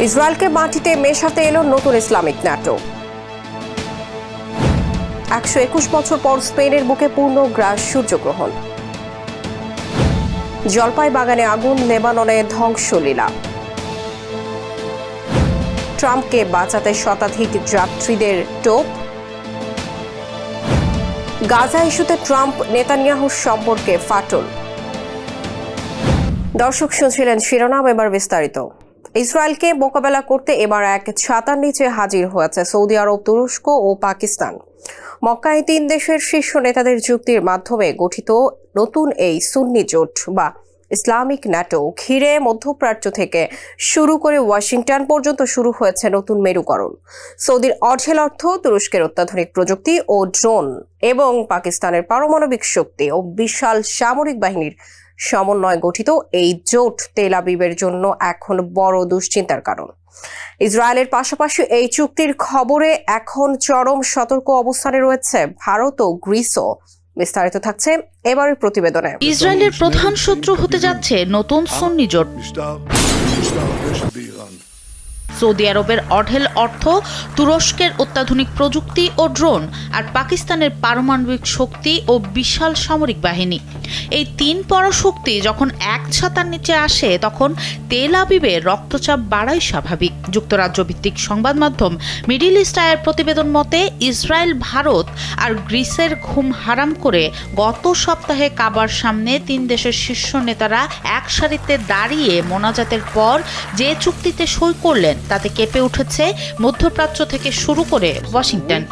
ইসরায়েলকে মাটিতে মেশাতে এলো নতুন ইসলামিক ন্যাটো। 121 বছর পর স্পেনের বুকে পূর্ণগ্রাস সূর্যগ্রহণ। জলপাই বাগানে আগুন, লেবাননে ধ্বংসলীলা। ট্রাম্পকে বাঁচাতে শতাধিক যাত্রীদের টোপ। গাজা ইস্যুতে ট্রাম্প নেতানিয়াহুর সম্পর্কে ফাটল। দর্শক শুনছিলেন শিরোনাম, এবার বিস্তারিত। ইসরায়েলকে মোকাবেলা করতে এবার এক ছাতার নিচে হাজির হয়েছে সৌদি আরব, তুরস্ক ও পাকিস্তান। মক্কায় 3 দেশের শীর্ষ নেতাদের যুক্তির মাধ্যমে গঠিত নতুন এই সুন্নি জোট বা ইসলামিক ন্যাটো ঘিরে মধ্যপ্রাচ্য থেকে শুরু করে ওয়াশিংটন পর্যন্ত শুরু হয়েছে নতুন মেরুকরণ। সৌদির অঢেল অর্থ, তুরস্কের অত্যাধুনিক প্রযুক্তি ও ড্রোন এবং পাকিস্তানের পারমাণবিক শক্তি ও বিশাল সামরিক বাহিনীর সমন্বয়ে গঠিত এই জোট তেল আবিবের জন্য এখন বড় দুশ্চিন্তার কারণ। ইসরায়েলের পাশাপাশি এই চুক্তির খবরে এখন চরম সতর্ক অবস্থানে রয়েছে ভারত ও গ্রিসও। বিস্তারিত থাকছে এবারের প্রতিবেদনে। ইসরায়েলের প্রধান শত্রু হতে যাচ্ছে নতুন সুন্নি জোট। সৌদি আরবের অঢেল অর্থ, তুরস্কের অত্যাধুনিক প্রযুক্তি ও ড্রোন, আর পাকিস্তানের পারমাণবিক শক্তি ও বিশাল সামরিক বাহিনী। এই 3 পরাশক্তি যখন এক ছাতার নিচে আসে তখন তেল আবিবের রক্তচাপ বাড়াই স্বাভাবিক। যুক্তরাজ্য ভিত্তিক সংবাদ মাধ্যম মিডল ইস্ট আইয়ের প্রতিবেদন মতে, ইসরায়েল, ভারত আর গ্রিসের ঘুম হারাম করে গত সপ্তাহে কাবার সামনে 3 দেশের শীর্ষ নেতারা এক সারিতে দাঁড়িয়ে মোনাজাতের পর যে চুক্তিতে সই করলেন তাতে কেঁপে উঠেছে মধ্যপ্রাচ্য থেকে শুরু করে ওয়াশিংটন।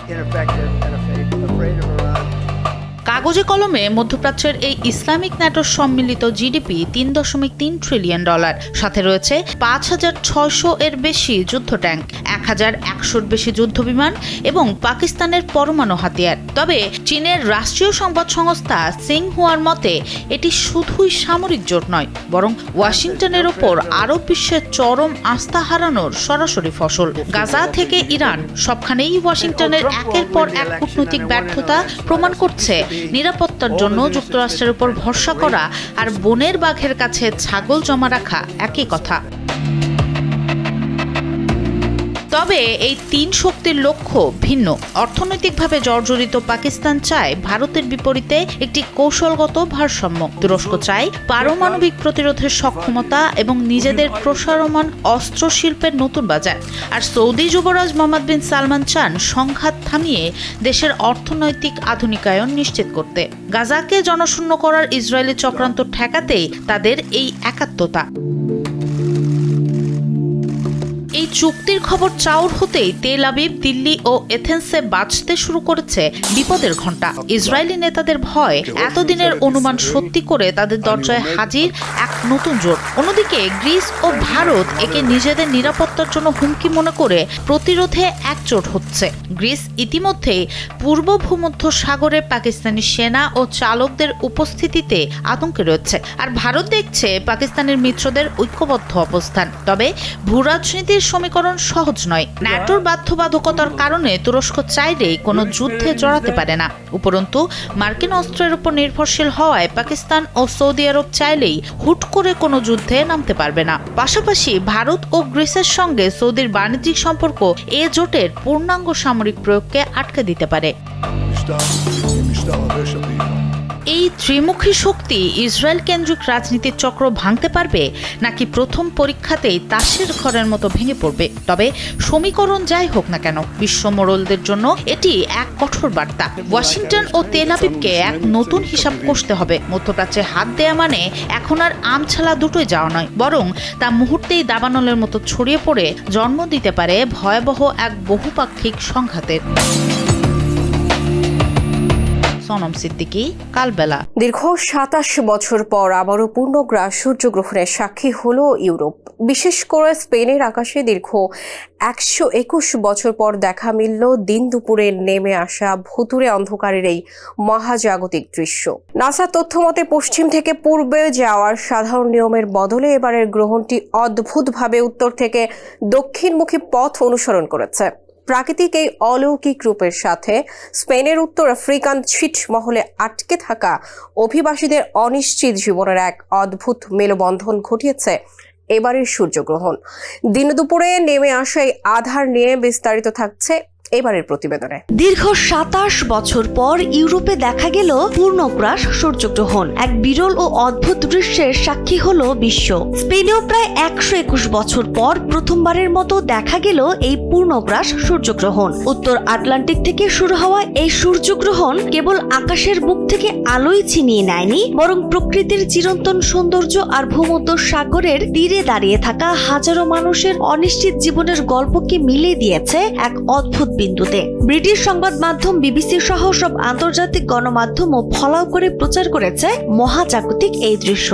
কাগজে কলমে মধ্যপ্রাচ্যের এই ইসলামিক ন্যাটোর সম্মিলিত জিডিপি $3.3 ট্রিলিয়ন, সাথে রয়েছে 5,600 এর বেশি যুদ্ধ ট্যাঙ্ক, 1,100-র বেশি যুদ্ধ বিমান এবং পাকিস্তানের পরমাণু হাতিয়ার। তবে চীনের রাষ্ট্রীয় সংবাদ সংস্থা সিংহুয়ার মতে এটি শুধুই সামরিক জোট নয়, বরং ওয়াশিংটনের ওপর আরব বিশ্বের চরম আস্থা হারানোর সরাসরি ফসল। গাজা থেকে ইরান, সবখানেই ওয়াশিংটনের একের পর এক কূটনৈতিক ব্যর্থতা প্রমাণ করছে নিরাপত্তার জন্য যুক্তরাষ্ট্রের উপর ভরসা করা আর বনের বাঘের কাছে ছাগল জমা রাখা একই কথা। তবে এই 3 শক্তির লক্ষ্য ভিন্ন। অর্থনৈতিকভাবে জর্জরিত পাকিস্তান চায় ভারতের বিপরীতে একটি কৌশলগত ভারসাম্য। তুরস্ক চায় পারমাণবিক প্রতিরোধের সক্ষমতা এবং নিজেদের প্রসারমান অস্ত্র শিল্পের নতুন বাজার। আর সৌদি যুবরাজ মোহাম্মদ বিন সালমান চান সংঘাত থামিয়ে দেশের অর্থনৈতিক আধুনিকায়ন নিশ্চিত করতে। গাজাকে জনশূন্য করার ইসরায়েলি চক্রান্ত ঠেকাতেই তাদের এই একাত্মতা। এই চুক্তির খবর চাউর হতেই তেল আবিব, দিল্লি ও এথেন্সে বাজতে শুরু করেছে বিপদের ঘণ্টা। ইসরায়েলি নেতাদের ভয় এতদিনের অনুমান সত্যি করে তাদের দরজায় হাজির এক নতুন জোট। অন্যদিকে গ্রিস ও ভারত একে নিজেদের নিরাপত্তার জন্য হুমকি মনে করে প্রতিরোধে একজোট হচ্ছে। গ্রিস ইতিমধ্যেই পূর্ব ভূমধ্য সাগরে পাকিস্তানি সেনা ও চালকদের উপস্থিতিতে আতঙ্কে রয়েছে, আর ভারত দেখছে পাকিস্তানের মিত্রদের ঐক্যবদ্ধ অবস্থান। তবে ভূরাজনীতির সমীকরণ সহজ নয়। ন্যাটোর বাধ্যবাধকতার কারণে তুরস্ক চাইলেই কোনো যুদ্ধে জড়াতে পারে না। উপরন্তু মার্কিন অস্ত্রের উপর নির্ভরশীল হওয়ায় পাকিস্তান ও সৌদি আরব চাইলেই হুট করে কোনো যুদ্ধে নামতে পারবে না। পাশাপাশি ভারত ও গ্রিসের সঙ্গে সৌদির বাণিজ্যিক সম্পর্ক এ জোটের পূর্ণাঙ্গ সামরিক প্রয়োগকে আটকে দিতে পারে। এই ত্রিমুখী শক্তি ইসরায়েল কেন্দ্রিক রাজনীতির চক্র ভাঙতে পারবে, নাকি প্রথম পরীক্ষাতেই তাসের ঘরের মতো ভেঙে পড়বে? তবে সমীকরণ যাই হোক না কেন, বিশ্ব মোড়লদের জন্য এটি এক কঠোর বার্তা। ওয়াশিংটন ও তেল আবিবকে এক নতুন হিসাব কষতে হবে। মধ্যপ্রাচ্যে হাত দেয়া মানে এখন আর আমছালা দুটোই যাওয়া নয়, বরং তা মুহূর্তেই দাবানলের মতো ছড়িয়ে পড়ে জন্ম দিতে পারে ভয়াবহ এক বহুপাক্ষিক সংঘাতের। সোনম সিদ্দিকী, কালবেলা। দীর্ঘ 27 বছর পর আবারও পূর্ণগ্রাস সূর্যগ্রহণের সাক্ষী হলো ইউরোপ। বিশেষ করে স্পেনের আকাশে দীর্ঘ 121 বছর পর দেখা মিলল দিন দুপুরে নেমে আসা ভুতুড়ে অন্ধকারের এই মহাজাগতিক দৃশ্য। নাসার তথ্য মতে পশ্চিম থেকে পূর্বে যাওয়ার সাধারণ নিয়মের বদলে এবারের গ্রহণটি অদ্ভুতভাবে উত্তর থেকে দক্ষিণমুখী পথ অনুসরণ করেছে। প্রাকৃতিক এই অলৌকিক রূপের সাথে স্পেনের উত্তর আফ্রিকান ছিটমহলে আটকে থাকা অভিবাসীদের অনিশ্চিত জীবনের এক অদ্ভুত মেলবন্ধন ঘটিয়েছে এবারের সূর্যগ্রহণ। দিন দুপুরে নেমে আসা এই আঁধার নিয়ে বিস্তারিত থাকছে এবারের প্রতিবেদনে। দীর্ঘ ২৭ বছর পর ইউরোপে দেখা গেল পূর্ণগ্রাস সূর্যগ্রহণ। এক বিরল ও অদ্ভুত দৃশ্যের সাক্ষী হলো বিশ্ব। স্পেনেও প্রায় ১২১ বছর পর প্রথমবারের মতো দেখা গেল এই পূর্ণগ্রাস সূর্যগ্রহণ। উত্তর আটলান্টিক থেকে শুরু হওয়া এই সূর্যগ্রহণ কেবল আকাশের বুক থেকে আলোই ছিনিয়ে নেয়নি, বরং প্রকৃতির চিরন্তন সৌন্দর্য আর ভূমধ্য সাগরের তীরে দাঁড়িয়ে থাকা হাজারো মানুষের অনিশ্চিত জীবনের গল্পকে মিলিয়ে দিয়েছে এক অদ্ভুত বিন্দুতে। ব্রিটিশ সংবাদ মাধ্যম বিবিসি সহ সব আন্তর্জাতিক গণমাধ্যমও ফলাও করে প্রচার করেছে মহাজাগতিক এই দৃশ্য।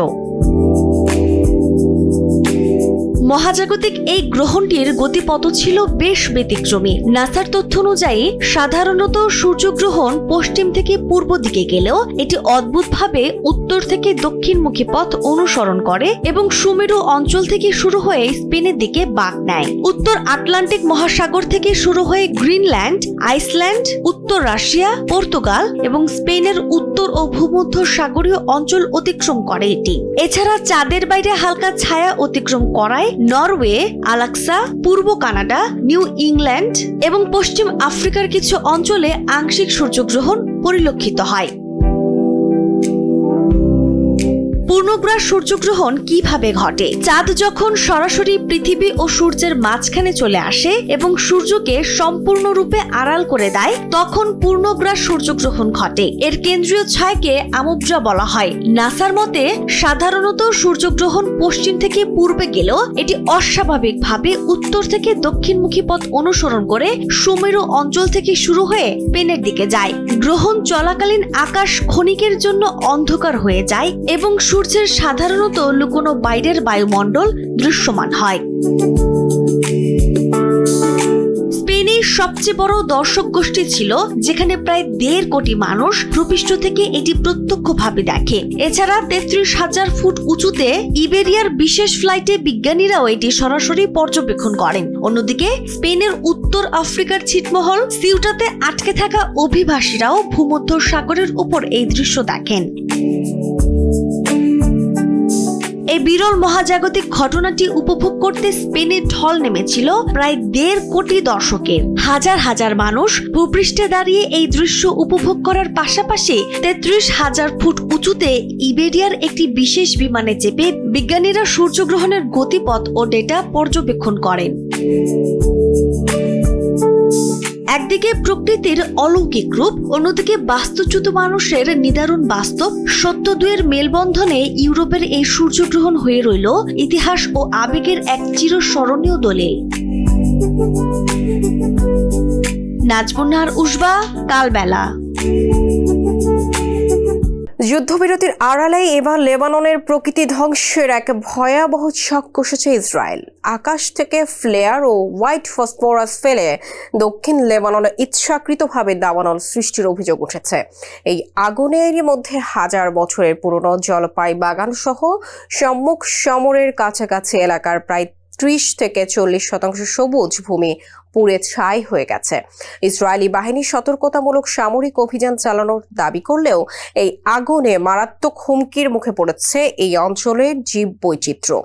মহাজাগতিক এই গ্রহণটির গতিপথ ছিল বেশ ব্যতিক্রমী। নাসার তথ্য অনুযায়ী সাধারণত সূর্যগ্রহণ পশ্চিম থেকে পূর্ব দিকে গেলেও এটি অদ্ভুতভাবে উত্তর থেকে দক্ষিণমুখী পথ অনুসরণ করে এবং সুমেরু অঞ্চল থেকে শুরু হয়ে স্পেনের দিকে বাঁক নেয়। উত্তর আটলান্টিক মহাসাগর থেকে শুরু হয়ে গ্রিনল্যান্ড, আইসল্যান্ড, উত্তর রাশিয়া, পর্তুগাল এবং স্পেনের উত্তর ও ভূমধ্য সাগরীয় অঞ্চল অতিক্রম করে এটি। এছাড়া চাঁদের বাইরে হালকা ছায়া অতিক্রম করায় নরওয়ে, আলাস্কা, পূর্ব কানাডা, নিউ ইংল্যান্ড এবং পশ্চিম আফ্রিকার কিছু অঞ্চলে আংশিক সূর্যগ্রহণ পরিলক্ষিত হয়। পূর্ণগ্রাস সূর্যগ্রহণ কিভাবে ঘটে? চাঁদ যখন সরাসরি পৃথিবী ও সূর্যের মাঝখানে চলে আসে এবং সূর্যকে সম্পূর্ণরূপে আড়াল করে দেয়, তখন পূর্ণগ্রাস সূর্যগ্রহণ ঘটে। এর কেন্দ্রীয় ছায়াকে আমুদ্রা বলা হয়। নাসার মতে সাধারণত সূর্যগ্রহণ পশ্চিম থেকে পূর্বে গেলেও এটি অস্বাভাবিকভাবে উত্তর থেকে দক্ষিণমুখী পথ অনুসরণ করে সুমেরু অঞ্চল থেকে শুরু হয়ে স্পেনের দিকে যায়। গ্রহণ চলাকালীন আকাশ ক্ষণিকের জন্য অন্ধকার হয়ে যায় এবং সূর্যের সাধারণত লুকোনো বাইরের বায়ুমণ্ডল দৃশ্যমান হয়। স্পেনের সবচেয়ে বড় দর্শক গোষ্ঠী ছিল, যেখানে প্রায় ১.৫ কোটি মানুষ ভূপৃষ্ঠ থেকে এটি প্রত্যক্ষভাবে দেখে। এছাড়া ৩৩,০০০ ফুট উঁচুতে ইবেরিয়ার বিশেষ ফ্লাইটে বিজ্ঞানীরাও এটি সরাসরি পর্যবেক্ষণ করেন। অন্যদিকে স্পেনের উত্তর আফ্রিকার ছিটমহল সিউটাতে আটকে থাকা অভিবাসীরাও ভূমধ্য সাগরের উপর এই দৃশ্য দেখেন। এই বিরল মহাজাগতিক ঘটনাটি উপভোগ করতে স্পেনে ঢল নেমেছিল প্রায় ১.৫ কোটি দর্শকের। হাজার হাজার মানুষ ভূপৃষ্ঠে দাঁড়িয়ে এই দৃশ্য উপভোগ করার পাশাপাশি ৩৩,০০০ ফুট উঁচুতে ইবেরিয়ার একটি বিশেষ বিমানে চেপে বিজ্ঞানীরা সূর্যগ্রহণের গতিপথ ও ডেটা পর্যবেক্ষণ করেন। একদিকে প্রকৃতির অলৌকিক রূপ, অন্যদিকে বাস্তুচ্যুত মানুষের নিদারুণ বাস্তব সত্য দুয়ের মেলবন্ধনে ইউরোপের এই সূর্যগ্রহণ হয়ে রইল ইতিহাস ও আবেগের এক চিরস্মরণীয় দলিল। নাজমুন্নাহার উসবা, কালবেলা। যুদ্ধবিরতির আড়ালে এবার লেবাননের প্রকৃতি ধ্বংসের এক ভয়াবহ ছক কষেছে ইসরায়েল। আকাশ থেকে ফ্লেয়ার ও হোয়াইট ফসফরাস ফেলে দক্ষিণ লেবাননে ইচ্ছাকৃতভাবে দাবানল সৃষ্টির অভিযোগ উঠেছে। এই আগুনেরই মধ্যে হাজার বছরের পুরনো জলপাই বাগান সহ সম্মুখ সমরের কাছাকাছি এলাকার প্রায় ৩০ থেকে ৪০% সবুজ ভূমি পুড়ে ছাই হয়ে গেছে। ইসরায়েলি বাহিনী সতর্কতামূলক সামরিক অভিযান চালানোর দাবি করলেও এই আগুনে মারাত্মক হুমকির মুখে পড়েছে এই অঞ্চলের জীববৈচিত্র্য।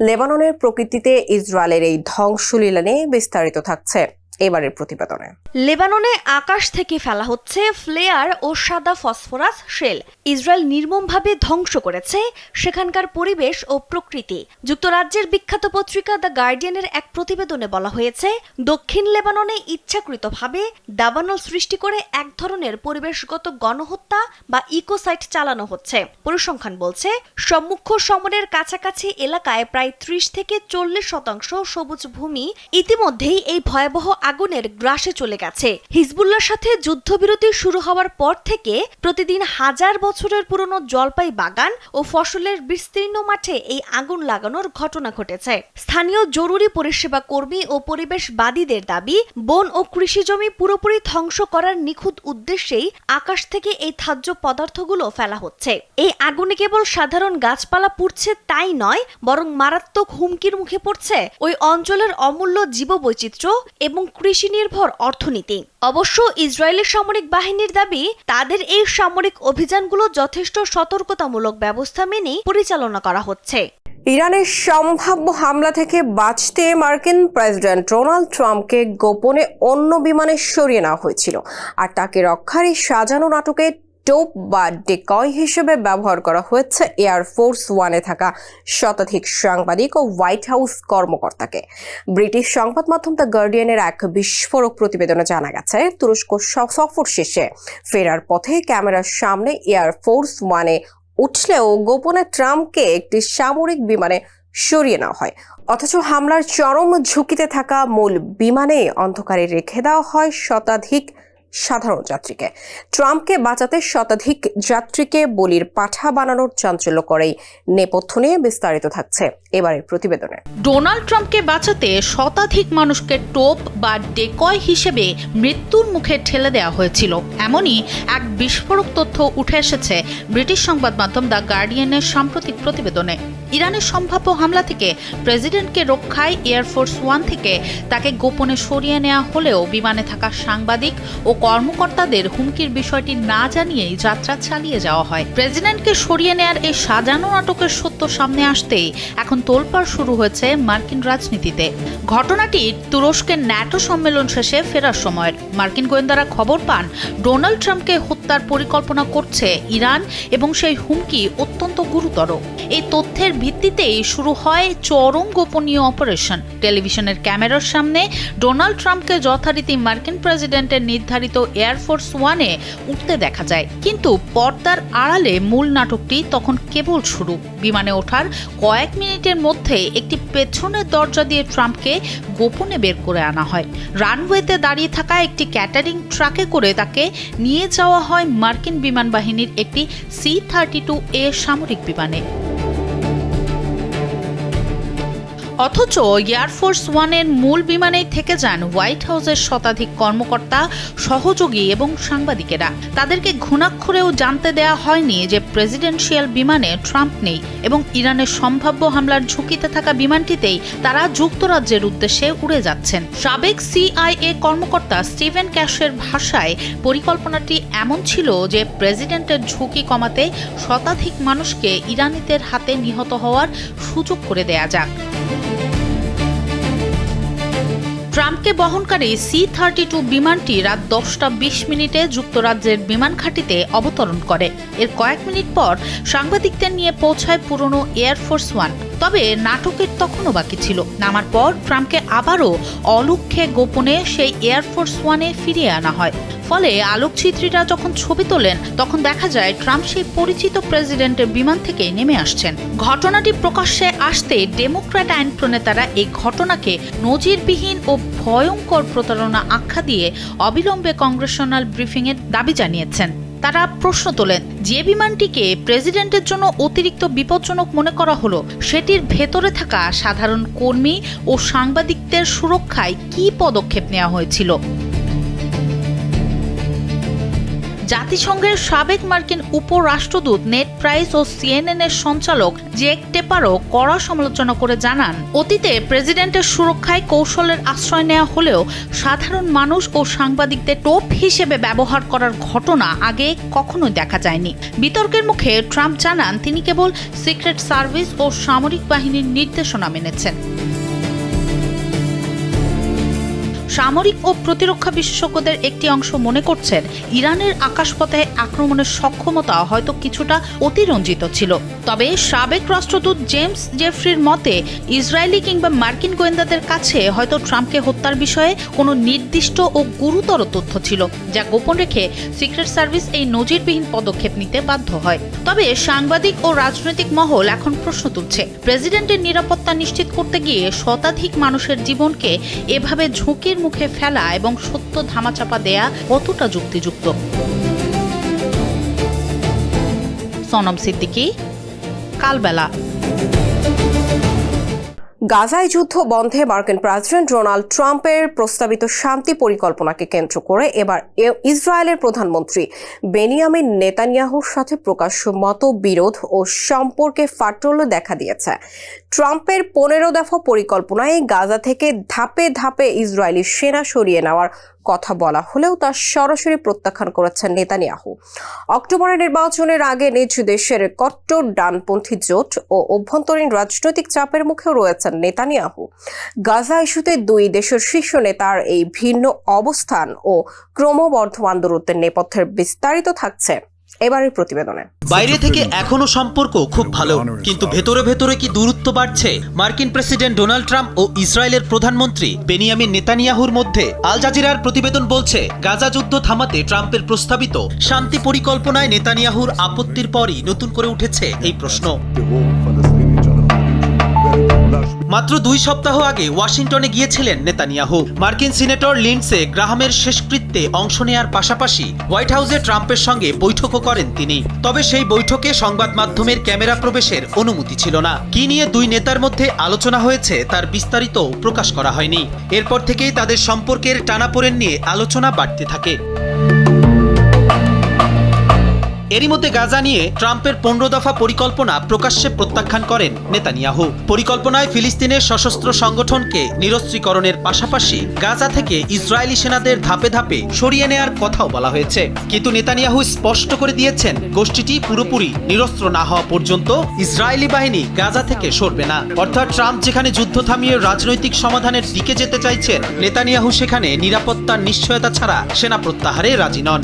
লেবাননের প্রকৃতিতে ইসরায়েলের এই ধ্বংসলীলা নিয়ে বিস্তারিত থাকছে এবারের প্রতিবেদনে। লেবাননে আকাশ থেকে ফেলা হচ্ছে ফ্লেয়ার ও সাদা ফসফরাস শেল। ইসরায়েল নির্মমভাবে ধ্বংস করেছে সেখানকার পরিবেশ ও প্রকৃতি। যুক্তরাজ্যের বিখ্যাত পত্রিকা দ্য গার্ডিয়ানের এক প্রতিবেদনে বলা হয়েছে, দক্ষিণ লেবাননে ইচ্ছাকৃতভাবে দাবানল সৃষ্টি করে এক ধরনের পরিবেশগত গণহত্যা বা ইকোসাইট চালানো হচ্ছে। পরিসংখ্যান বলছে, সম্মুখ সমরের কাছাকাছি এলাকায় প্রায় ৩০ থেকে ৪০% সবুজ ভূমি ইতিমধ্যেই এই ভয়াবহ আগুনের গ্রাসে চলে গেছে। হিজবুল্লাহর সাথে যুদ্ধবিরতি শুরু হওয়ার পর থেকে প্রতিদিন হাজার বছরের পুরনো জলপাই বাগান ও ফসলের বিস্তীর্ণ মাঠে এই আগুন লাগানোর ঘটনা ঘটেছে। স্থানীয় জরুরি পরিষেবা কর্মী ও পরিবেশবাদীদের দাবি, বন ও কৃষি জমি পুরোপুরি ধ্বংস করার নিখুঁত উদ্দেশ্যেই আকাশ থেকে এই ত্যায্য পদার্থগুলো ফেলা হচ্ছে। এই আগুনে কেবল সাধারণ গাছপালা পুড়ছে তাই নয়, বরং মারাত্মক হুমকির মুখে পড়ছে ওই অঞ্চলের অমূল্য জীববৈচিত্র্য এবং কৃষি নির্ভর অর্থনীতি। অবশ্য ইসরায়েলি সামরিক বাহিনীর দাবি, তাদের এই সামরিক অভিযানগুলো যথেষ্ট সতর্কতামূলক ব্যবস্থা মেনেই পরিচালনা করা হচ্ছে। ইরানের সম্ভাব্য হামলা থেকে বাঁচতে মার্কিন প্রেসিডেন্ট ডোনাল্ড ট্রাম্পকে গোপনে অন্য বিমানে সরিয়ে নেওয়া হয়েছিল, আর তাকে রক্ষার এই সাজানো নাটকে টোপ বা ডেকয় হিসেবে ব্যবহার করা হয়েছে এয়ারফোর্স ওয়ানে থাকা শতাধিক সাংবাদিক ও হোয়াইট হাউস কর্মকর্তাকে। ব্রিটিশ সংবাদ মাধ্যম দ্য গার্ডিয়ানের এক বিস্ফোরক প্রতিবেদনে জানা গেছে, তুরস্ক সফর শেষে ফেরার পথে ক্যামেরার সামনে এয়ারফোর্স ওয়ানে উঠলেও গোপনে ট্রাম্পকে একটি সামরিক বিমানে সরিয়ে নেওয়া হয়, অথচ হামলার চরম ঝুঁকিতে থাকা মূল বিমানে অন্ধকারে রেখে দেওয়া হয় শতাধিক সাধারণ যাত্রীকে। ট্রাম্পকে বাঁচাতে শতাধিক যাত্রীকে বলির পাঠা বানানোর চাঞ্চল্যকর এই নেপথ্য নিয়ে বিস্তারিত থাকছে এবারের প্রতিবেদনে। ডোনাল্ড ট্রাম্পকে বাঁচাতে শতাধিক মানুষকে টোপ বা ডেকয় হিসেবে মৃত্যুর মুখে ঠেলে দেওয়া হয়েছিল, এমনই এক বিস্ফোরক তথ্য উঠে এসেছে ব্রিটিশ সংবাদ মাধ্যম দ্য গার্ডিয়ানের সাম্প্রতিক প্রতিবেদনে। ইরানের সম্ভাব্য হামলা থেকে প্রেসিডেন্টকে রক্ষায় এয়ারফোর্স ওয়ান থেকে তাকে গোপনে সরিয়ে নেওয়া হলেও বিমানে থাকা সাংবাদিক ও কর্মকর্তাদের হুমকির বিষয়টি না জানিয়েই যাত্রা চালিয়ে যাওয়া হয়। প্রেসিডেন্টকে সরিয়ে নেওয়ার এই সাজানো নাটকের সত্য সামনে আসতেই এখন তোলপাড় শুরু হয়েছে মার্কিন রাজনীতিতে। ঘটনাটি তুরস্কের ন্যাটো সম্মেলন শেষে ফেরার সময়ের। মার্কিন গোয়েন্দারা খবর পান ডোনাল্ড ট্রাম্পকে হত্যার পরিকল্পনা করছে ইরান এবং সেই হুমকি অত্যন্ত গুরুতর। এই তথ্যের ভিত্তিতেই শুরু হয় চরম গোপনীয় অপারেশন। টেলিভিশনের ক্যামেরার সামনে ডোনাল্ড ট্রাম্পকে যথারীতি মার্কিন প্রেসিডেন্টের নির্ধারিত এয়ারফোর্স ওয়ানে উঠতে দেখা যায়, কিন্তু পর্দার আড়ালে মূল নাটকটি তখন কেবল শুরু। বিমানে ওঠার কয়েক মিনিটের মধ্যে একটি পেছনের দরজা দিয়ে ট্রাম্পকে গোপনে বের করে আনা হয়। রানওয়েতে দাঁড়িয়ে থাকা একটি ক্যাটারিং ট্রাকে করে তাকে নিয়ে যাওয়া হয় মার্কিন বিমান বাহিনীর একটি C-32A সামরিক বিমানে। অথচ এয়ারফোর্স ওয়ানের মূল বিমানেই থেকে যান হোয়াইট হাউসের শতাধিক কর্মকর্তা, সহযোগী এবং সাংবাদিকেরা। তাদেরকে ঘুণাক্ষরেও জানতে দেওয়া হয়নি যে প্রেসিডেন্সিয়াল বিমানে ট্রাম্প নেই এবং ইরানের সম্ভাব্য হামলার ঝুঁকিতে থাকা বিমানটিতেই তারা যুক্তরাজ্যের উদ্দেশ্যে উড়ে যাচ্ছেন। সাবেক CIA কর্মকর্তা স্টিভেন ক্যাশের ভাষায় পরিকল্পনাটি এমন ছিল যে প্রেসিডেন্টের ঝুঁকি কমাতে শতাধিক মানুষকে ইরানিদের হাতে নিহত হওয়ার সুযোগ করে দেয়া যাক। ট্রাম্পকে বহনকারী C-32 বিমানটি রাত 10:20 যুক্তরাজ্যের বিমান ঘাঁটিতে অবতরণ করে। এর কয়েক মিনিট পর সাংবাদিকদের নিয়ে পৌঁছায় পুরনো এয়ারফোর্স ওয়ান। তবে নাটকের তখনও বাকি ছিল। নামার পর ট্রাম্পকে আবারও অলক্ষ্যে গোপনে সেই এয়ারফোর্স ওয়ানে ফিরিয়ে আনা হয়। ফলে আলোকচিত্রীরা যখন ছবি তোলেন তখন দেখা যায় ট্রাম্প সেই পরিচিত প্রেসিডেন্টের বিমান থেকে নেমে আসছেন। ঘটনাটি প্রকাশ্যে আসতে ডেমোক্র্যাট আইন প্রণেতারা এই ঘটনাকে নজিরবিহীন ও ভয়ঙ্কর প্রতারণা আখ্যা দিয়ে অবিলম্বে কংগ্রেশনাল ব্রিফিংয়ের দাবি জানিয়েছেন। তারা প্রশ্ন তোলেন, যে বিমানটিকে প্রেসিডেন্টের জন্য অতিরিক্ত বিপজ্জনক মনে করা হলো, সেটির ভেতরে থাকা সাধারণ কর্মী ও সাংবাদিকদের সুরক্ষায় কী পদক্ষেপ নেওয়া হয়েছিল? জাতিসংঘের সাবেক মার্কিন উপরাষ্ট্রদূত নেড প্রাইস ও CNN এর সঞ্চালক জেক টেপারও কড়া সমালোচনা করে জানান, অতীতে প্রেসিডেন্টের সুরক্ষায় কৌশলের আশ্রয় নেওয়া হলেও সাধারণ মানুষ ও সাংবাদিকদের টোপ হিসেবে ব্যবহার করার ঘটনা আগে কখনোই দেখা যায়নি। বিতর্কের মুখে ট্রাম্প জানান তিনি কেবল সিক্রেট সার্ভিস ও সামরিক বাহিনীর নির্দেশনা মেনেছেন। সামরিক ও প্রতিরক্ষা বিশেষজ্ঞদের একটি অংশ মনে করছেন ইরানের আকাশপথে আক্রমণের সক্ষমতা হয়তো কিছুটা অতিরঞ্জিত ছিল। তবে সাবেক রাষ্ট্রদূত জেমস জেফরির মতে ইসরায়েলি কিংবা মার্কিন গোয়েন্দাদের কাছে হয়তো ট্রাম্পকে হত্যার বিষয়ে কোনো নির্দিষ্ট ও গুরুতর তথ্য ছিল, যা গোপন রেখে সিক্রেট সার্ভিস এই নজিরবিহীন পদক্ষেপ নিতে বাধ্য হয়। তবে সাংবাদিক ও রাজনৈতিক মহল এখন প্রশ্ন তুলছে, প্রেসিডেন্টের নিরাপত্তা নিশ্চিত করতে গিয়ে শতাধিক মানুষের জীবনকে এভাবে ঝুঁকির মুখে ফেলা এবং সত্য ধামাচাপা দেয়া কতটা যুক্তিযুক্ত? সনম সিদ্দিকী, কালবেলা। গাজায় যুদ্ধ বন্ধে মার্কিন প্রেসিডেন্ট ডোনাল্ড ট্রাম্পের প্রস্তাবিত শান্তি পরিকল্পনাকে কেন্দ্র করে এবার ইসরায়েলের প্রধানমন্ত্রী বেনিয়ামিন নেতানিয়াহুর সাথে প্রকাশ্য মতবিরোধ ও সম্পর্কে ফাটল দেখা দিয়েছে। ট্রাম্পের 15 দফা পরিকল্পনায় গাজা থেকে ধাপে ধাপে ইসরায়েলি সেনা সরিয়ে নেওয়ার কথা বলা হলেও তা সরাসরি প্রত্যাখ্যান করেছেন নেতানিয়াহু। অক্টোবরের নির্বাচনের আগে নিজ দেশের কট্টর ডানপন্থী জোট ও অভ্যন্তরীণ রাজনৈতিক চাপের মুখেও রয়েছেন নেতানিয়াহু। গাজা ইস্যুতে দুই দেশের শীর্ষ নেতার এই ভিন্ন অবস্থান ও ক্রমবর্ধমান দূরত্বের নেপথ্যের বিস্তারিত থাকছে এবারের প্রতিবেদনে। বাইরে থেকে এখনো সম্পর্ক খুব ভালো, কিন্তু ভেতরে ভেতরে কি দূরত্ব বাড়ছে মার্কিন প্রেসিডেন্ট ডোনাল্ড ট্রাম্প ও ইসরায়েলের প্রধানমন্ত্রী বেনিয়ামিন নেতানিয়াহুর মধ্যে? আল জাজিরার প্রতিবেদন বলছে, গাজা যুদ্ধ থামাতে ট্রাম্পের প্রস্তাবিত শান্তি পরিকল্পনায় নেতানিয়াহুর আপত্তির পরই নতুন করে উঠেছে এই প্রশ্ন। মাত্র 2 সপ্তাহ আগে ওয়াশিংটনে গিয়েছিলেন নেতানিয়াহু। মার্কিন সিনেটর লিন্ডসে গ্রাহামের শেষকৃত্যে অংশ নেয়ার পাশাপাশি হোয়াইট হাউসে ট্রাম্পের সঙ্গে বৈঠকও করেন তিনি। তবে সেই বৈঠকে সংবাদ মাধ্যমের ক্যামেরা প্রবেশের অনুমতি ছিল না। কি নিয়ে দুই নেতার মধ্যে আলোচনা হয়েছে তার বিস্তারিত প্রকাশ করা হয়নি। এরপর থেকেই তাদের সম্পর্কের টানাপোড়েন নিয়ে আলোচনা বাড়তে থাকে। এরই মধ্যে গাজা নিয়ে ট্রাম্পের 15 দফা পরিকল্পনা প্রকাশ্যে প্রত্যাখ্যান করেন নেতানিয়াহু। পরিকল্পনায় ফিলিস্তিনের সশস্ত্র সংগঠনকে নিরস্ত্রীকরণের পাশাপাশি গাজা থেকে ইসরায়েলি সেনাদের ধাপে ধাপে সরিয়ে নেয়ার কথাও বলা হয়েছে। কিন্তু নেতানিয়াহু স্পষ্ট করে দিয়েছেন, গোষ্ঠীটি পুরোপুরি নিরস্ত্র না হওয়া পর্যন্ত ইসরায়েলি বাহিনী গাজা থেকে সরবে না। অর্থাৎ ট্রাম্প যেখানে যুদ্ধ থামিয়ে রাজনৈতিক সমাধানের দিকে যেতে চাইছেন, নেতানিয়াহু সেখানে নিরাপত্তার নিশ্চয়তা ছাড়া সেনা প্রত্যাহারে রাজি নন।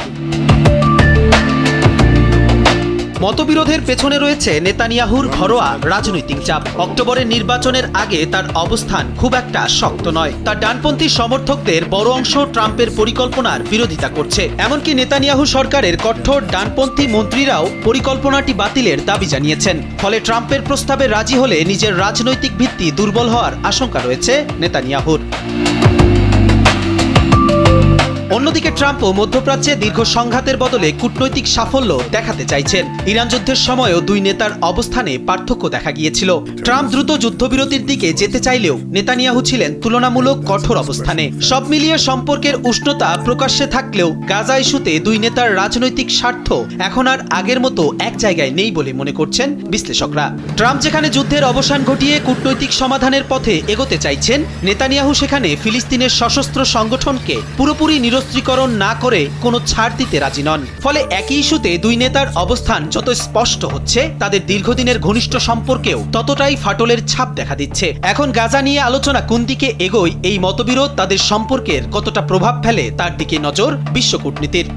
মতবিরোধের পেছনে রয়েছে নেতানিয়াহুর ঘরোয়া রাজনৈতিক চাপ। অক্টোবরের নির্বাচনের আগে তার অবস্থান খুব একটা শক্ত নয়। তার ডানপন্থী সমর্থকদের বড় অংশ ট্রাম্পের পরিকল্পনার বিরোধিতা করছে। এমনকি নেতানিয়াহু সরকারের কঠোর ডানপন্থী মন্ত্রীরাও পরিকল্পনাটি বাতিলের দাবি জানিয়েছেন। ফলে ট্রাম্পের প্রস্তাবে রাজি হলে নিজের রাজনৈতিক ভিত্তি দুর্বল হওয়ার আশঙ্কা রয়েছে নেতানিয়াহুর। অন্যদিকে ট্রাম্পও মধ্যপ্রাচ্যে দীর্ঘ সংঘাতের বদলে কূটনৈতিক সাফল্য দেখাতে চাইছেন। ইরান যুদ্ধের সময়ও দুই নেতার অবস্থানে পার্থক্য দেখা গিয়েছিল। ট্রাম্প দ্রুত যুদ্ধবিরতির দিকে যেতে চাইলেও নেতানিয়াহু ছিলেন তুলনামূলক কঠোর অবস্থানে। সব মিলিয়ে সম্পর্কের উষ্ণতা প্রকাশ্যে থাকলেও গাজা ইস্যুতে দুই নেতার রাজনৈতিক স্বার্থ এখন আর আগের মতো এক জায়গায় নেই বলে মনে করছেন বিশ্লেষকরা। ট্রাম্প যেখানে যুদ্ধের অবসান ঘটিয়ে কূটনৈতিক সমাধানের পথে এগোতে চাইছেন, নেতানিয়াহু সেখানে ফিলিস্তিনের সশস্ত্র সংগঠনকে পুরোপুরি নিরস্ত্রীকরণ না করে কোনো ছাড় দিতে রাজি নন। ফলে একই ইস্যুতে দুই নেতার অবস্থান যত স্পষ্ট হচ্ছে, তাদের দীর্ঘদিনের ঘনিষ্ঠ সম্পর্কেও ততটাই ফাটলের ছাপ দেখা দিচ্ছে। এখন গাজা নিয়ে আলোচনা কোন দিকে এগোয়, এই মতবিরোধ তাদের সম্পর্কের কতটা প্রভাব ফেলে তার দিকে নজর বিশ্ব কূটনীতির।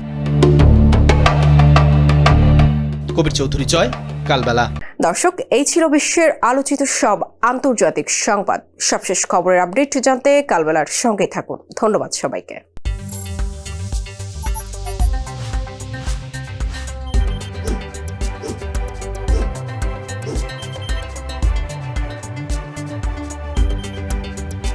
কবির চৌধুরী, জয়, কালবেলা। দর্শক, এই ছিল বিশ্বের আলোচিত সব আন্তর্জাতিক সংবাদ। সবশেষ খবরের আপডেট জানতে কালবেলার সঙ্গে থাকুন। ধন্যবাদ সবাইকে।